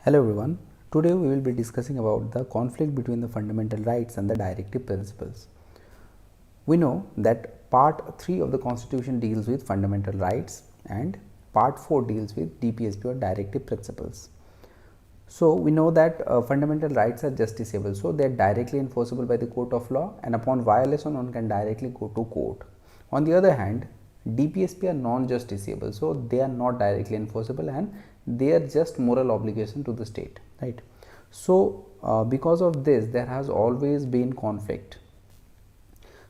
Hello everyone, today we will be discussing about the conflict between the fundamental rights and the directive principles. We know that part 3 of the constitution deals with fundamental rights and part 4 deals with DPSP or directive principles. So we know that fundamental rights are justiciable, so they are directly enforceable by the court of law, and upon violation one can directly go to court. On the other hand, DPSP are non-justiciable, so they are not directly enforceable and they are just moral obligation to the state, right? So because of this there has always been conflict.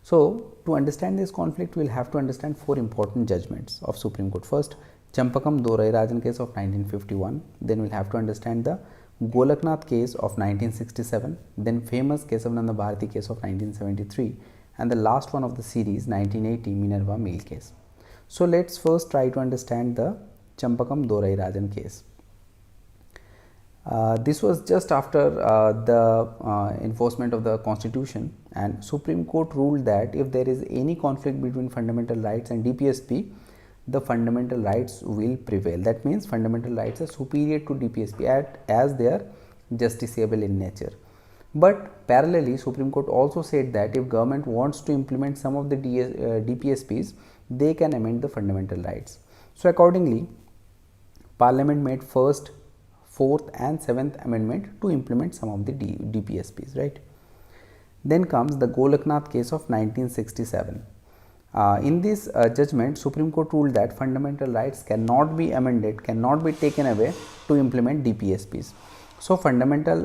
So to understand this conflict we will have to understand 4 important judgments of Supreme Court. First, Champakam Dorai case of 1951, then we will have to understand the Golaknath case of 1967, then famous Kesavananda Bharati case of 1973, and the last one of the series 1980 Minerva Mill case. So let's first try to understand the Champakam Dorai case. This was just after the enforcement of the constitution, and Supreme Court ruled that if there is any conflict between fundamental rights and DPSP, the fundamental rights will prevail. That means fundamental rights are superior to DPSP as they are justiciable in nature. But parallelly, Supreme Court also said that if government wants to implement some of the DPSPs, they can amend the fundamental rights. So accordingly, Parliament made first, 4th and 7th amendment to implement some of the DPSPs, right? Then comes the Golaknath case of 1967. In this judgment, Supreme Court ruled that fundamental rights cannot be amended, cannot be taken away to implement DPSPs. So fundamental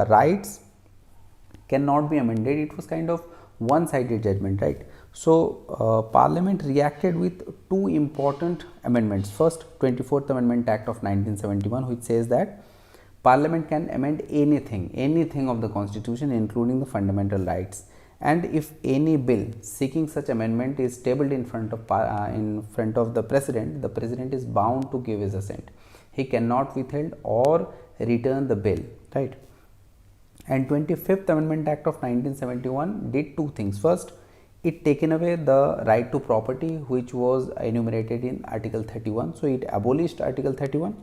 rights cannot be amended. It was kind of one-sided judgment, right? So Parliament reacted with 2 important amendments. First, 24th Amendment Act of 1971, which says that Parliament can amend anything of the Constitution, including the fundamental rights. And if any bill seeking such amendment is tabled in front of the President is bound to give his assent. He cannot withhold or return the bill, right? And 25th Amendment Act of 1971 did 2 things. First, it taken away the right to property which was enumerated in Article 31. So it abolished Article 31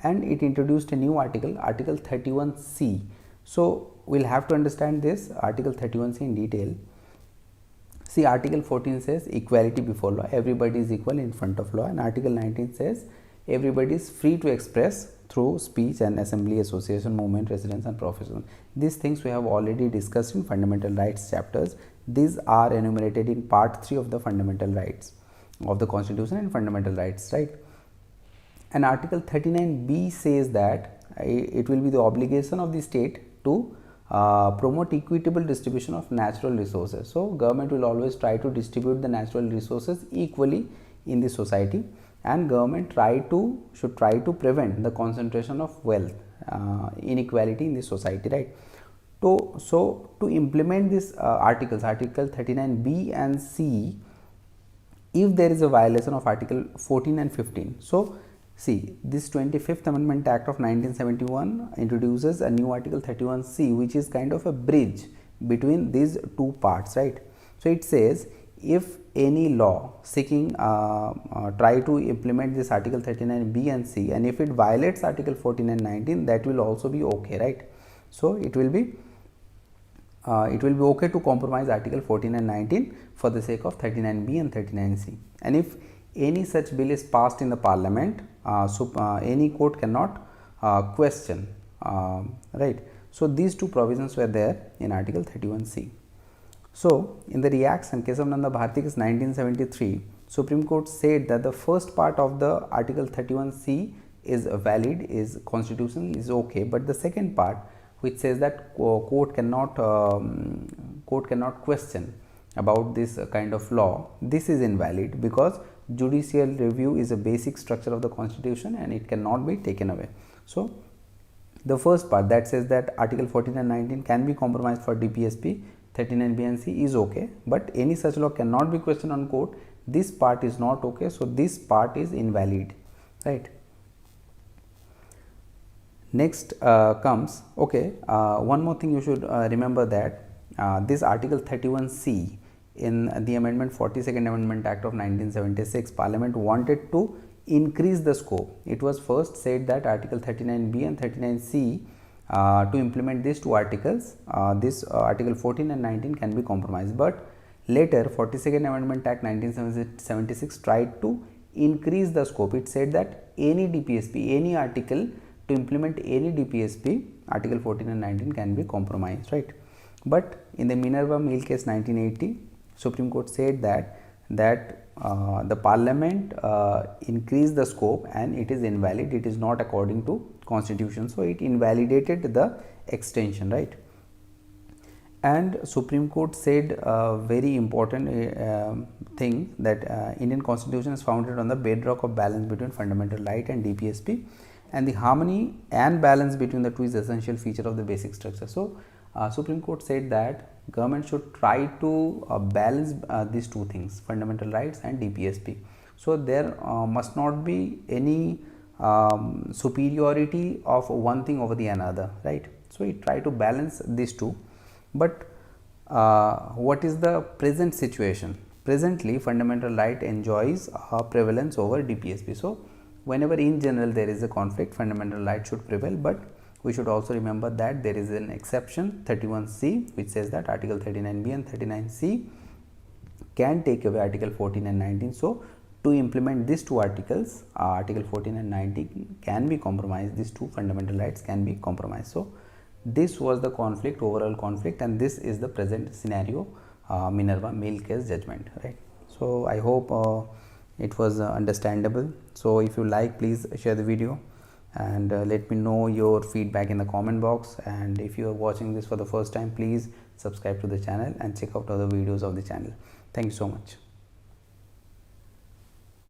and it introduced a new article, Article 31C. So we'll have to understand this Article 31C in detail. See, Article 14 says equality before law, everybody is equal in front of law, and Article 19 says everybody is free to express through speech and assembly, association, movement, residence and profession. These things we have already discussed in fundamental rights chapters. These are enumerated in part 3 of the fundamental rights of the Constitution and fundamental rights, right? And Article 39B says that it will be the obligation of the state to promote equitable distribution of natural resources. So government will always try to distribute the natural resources equally in the society, and government should try to prevent the concentration of wealth, inequality in the society, right? So to implement these articles, Article 39B and C, if there is a violation of Article 14 and 15, so see, this 25th Amendment Act of 1971 introduces a new Article 31C, which is kind of a bridge between these 2 parts, right? So it says if any law seeking try to implement this Article 39B and C, and if it violates Article 14 and 19, that will also be okay, right? So it will be okay to compromise Article 14 and 19 for the sake of 39B and 39C. And if any such bill is passed in the Parliament, any court cannot question, right? So these 2 provisions were there in Article 31C. So in the reaction, Kesavananda Bharati case 1973, Supreme Court said that the first part of the Article 31C is valid, is constitutional, is okay, but the second part, which says that court cannot question about this kind of law, this is invalid because judicial review is a basic structure of the Constitution and it cannot be taken away. So the first part that says that Article 14 and 19 can be compromised for DPSP, 39B and C is okay, but any such law cannot be questioned on court. This part is not okay, so this part is invalid, right? Next comes, okay, one more thing you should remember that this Article 31C in the Amendment 42nd Amendment Act of 1976, Parliament wanted to increase the scope. It was first said that Article 39B and 39C, to implement these two articles, Article 14 and 19 can be compromised, but later 42nd Amendment Act 1976 tried to increase the scope. It said that any DPSP, any article to implement any DPSP, Article 14 and 19 can be compromised, right? But in the Minerva Mill case 1980, Supreme Court said that the Parliament increased the scope and it is invalid, it is not according to Constitution, so it invalidated the extension, right? And Supreme Court said a very important thing, that Indian Constitution is founded on the bedrock of balance between fundamental right and DPSP, and the harmony and balance between the two is essential feature of the basic structure. So Supreme Court said that government should try to balance these two things, fundamental rights and DPSP. So there must not be any superiority of one thing over the another, right? So it try to balance these two. But what is the present situation? Presently, fundamental right enjoys prevalence over DPSP. So whenever in general there is a conflict, fundamental right should prevail, but we should also remember that there is an exception, 31C, which says that Article 39B and 39C can take away Article 14 and 19. So to implement these two articles, Article 14 and 19 can be compromised, these two fundamental rights can be compromised. So this was the conflict, overall conflict, and this is the present scenario, Minerva Mill case judgment, right? So I hope it was understandable. So if you like, please share the video and let me know your feedback in the comment box, and if you are watching this for the first time, please subscribe to the channel and check out other videos of the channel. Thank you so much.